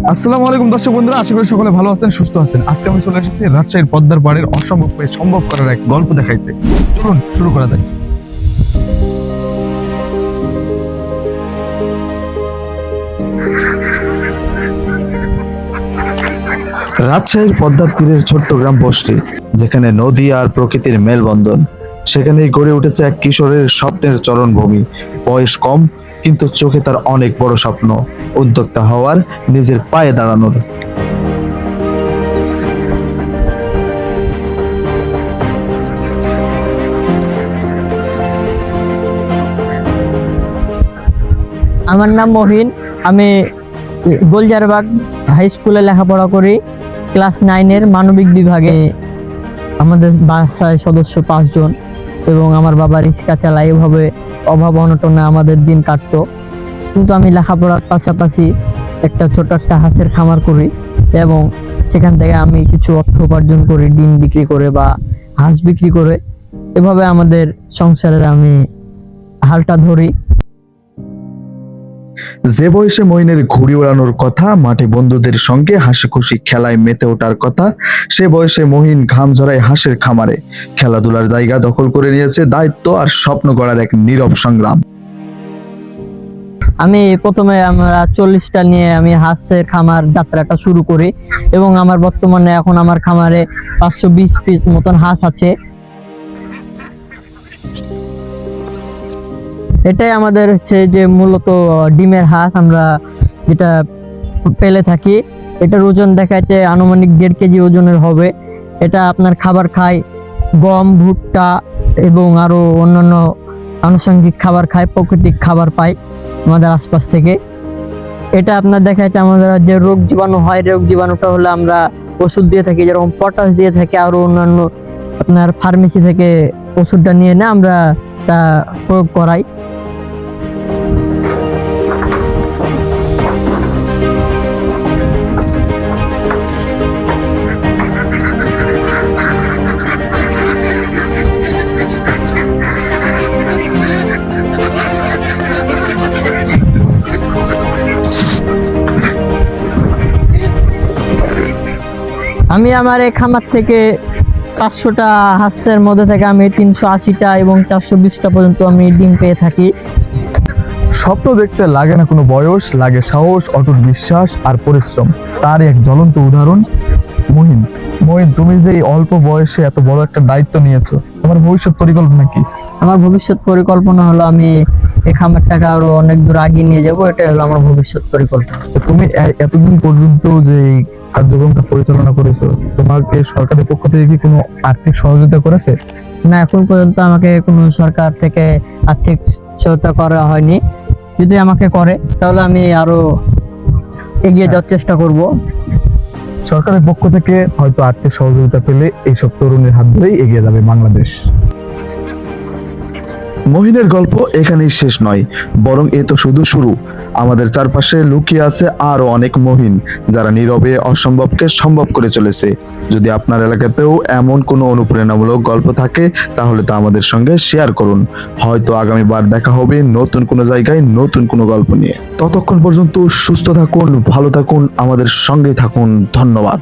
আসসালামু আলাইকুম দর্শক বন্ধুরা, আশা করি সকলে ভালো আছেন, সুস্থ আছেন। আজকে আমি চলে এসেছি রাজশাহীর পদ্মার পাড়ের অসম্ভবকে সম্ভব করার এক গল্প দেখাইতে। চলুন শুরু করা যাক। রাজশাহীর পদ্মার তীরের ছোট্ট গ্রাম বস্তি, যেখানে নদী আর প্রকৃতির মেলবন্ধন। সেখানেই গড়ে উঠেছে এক কিশোরের স্বপ্নের চরণভূমি। বয়স কম, কিন্তু চোখে তার অনেক বড় স্বপ্ন, উদ্যোক্তা হওয়ার, নিজের পায়ে দাঁড়ানোর। আমার নাম মহিন। আমি গোলজারবাগ হাই স্কুলে লেখাপড়া করি, ক্লাস 9-এর মানবিক বিভাগে। আমাদের বাসায় সদস্য 5 জন এবং আমার বাবা রিক্সা চালায়। এভাবে অভাব অনটনে আমাদের দিন কাটতো। কিন্তু আমি লেখাপড়ার পাশাপাশি ছোট একটা হাঁসের খামার করি এবং সেখান থেকে আমি কিছু অর্থ উপার্জন করি, ডিম বিক্রি করে বা হাঁস বিক্রি করে। এভাবে আমাদের সংসারের আমি হালটা ধরি। যে বয়সে মহিনের ঘুড়ি ওড়ানোর কথা, মাঠে বন্ধুদের সঙ্গে হাসি খুশি খেলায় মেতে ওঠার কথা, সে বয়সে মহিন ঘাম ঝরায় হাঁসের খামারে। খেলাধুলার জায়গা দখল করে নিয়েছে দায়িত্ব আর স্বপ্ন গড়ার এক নীরব সংগ্রাম। আমি প্রথমে আমরা 40টা নিয়ে আমি হাঁসের খামার যাত্রাটা শুরু করি এবং আমার বর্তমানে এখন আমার খামারে 520 পিস মতন হাঁস আছে। এটাই আমাদের হচ্ছে যে মূলত ডিমের হাঁস আমরা যেটা পেলে থাকি। এটার ওজন দেখাচ্ছে আনুমানিক 1.5 কেজি ওজনের হবে। এটা আপনার খাবার খায় গম, ভুট্টা এবং আরো অন্যান্য আনুষঙ্গিক খাবার খায়, প্রাকৃতিক খাবার পায় আমাদের আশপাশ থেকে। এটা আপনার দেখাচ্ছে আমাদের যে রোগ জীবাণু হয়, রোগ জীবাণুটা হলে আমরা ওষুধ দিয়ে থাকি, যেরকম পটাশ দিয়ে থাকি, আরো অন্যান্য আপনার ফার্মেসি থেকে ওষুধটা নিয়ে না আমরা তা প্রয়োগ করাই। আমি আমার এই খামার থেকে 500টা হাঁসের মধ্যে থেকে আমি 380টা এবং 420টা পর্যন্ত আমি ডিম পেয়ে থাকি। স্বপ্ন দেখতে লাগে না কোনো বয়স, লাগে সাহস, অটুট বিশ্বাস আর পরিশ্রম। তার এক জ্বলন্ত উদাহরণ মহিন। মহিন, তুমি যে এই অল্প বয়সে এত বড় একটা দায়িত্ব নিয়েছো, তোমার ভবিষ্যৎ পরিকল্পনা কি? আমার ভবিষ্যৎ পরিকল্পনা হলো আমি এই খামারটাকে আরো অনেক দূর এগিয়ে নিয়ে যাবো। এটা হলো আমার ভবিষ্যৎ পরিকল্পনা। তো তুমি এতদিন পর্যন্ত যে এই কার্যক্রমটা পরিচালনা করেছো, তোমাকে সরকারের পক্ষ থেকে কি কোনো আর্থিক সহযোগিতা করেছে? না, এখন পর্যন্ত আমাকে কোনো সরকার থেকে আর্থিক সহায়তা করা হয়নি। যদি আমাকে করে তাহলে আমি আরো এগিয়ে যাওয়ার চেষ্টা করব। সরকারের পক্ষ থেকে হয়তো আর্থিক সহযোগিতা পেলে এইসব তরুণের হাত ধরেই এগিয়ে যাবে বাংলাদেশ। মহিনের গল্প এখানেই শেষ নয়, বরং এ তো শুধু শুরু। আমাদের চারপাশে লুকিয়ে আছে আরো অনেক মহিন, যারা নীরবে অসম্ভবকে সম্ভব করে চলেছে। যদি আপনার এলাকাতেও এমন কোনো অনুপ্রেরণামূলক গল্প থাকে, তাহলে তা আমাদের সঙ্গে শেয়ার করুন। হয়তো আগামীবার দেখা হবে নতুন কোনো জায়গায় নতুন কোনো গল্প নিয়ে। ততক্ষণ পর্যন্ত সুস্থ থাকুন, ভালো থাকুন, আমাদের সঙ্গে থাকুন। ধন্যবাদ।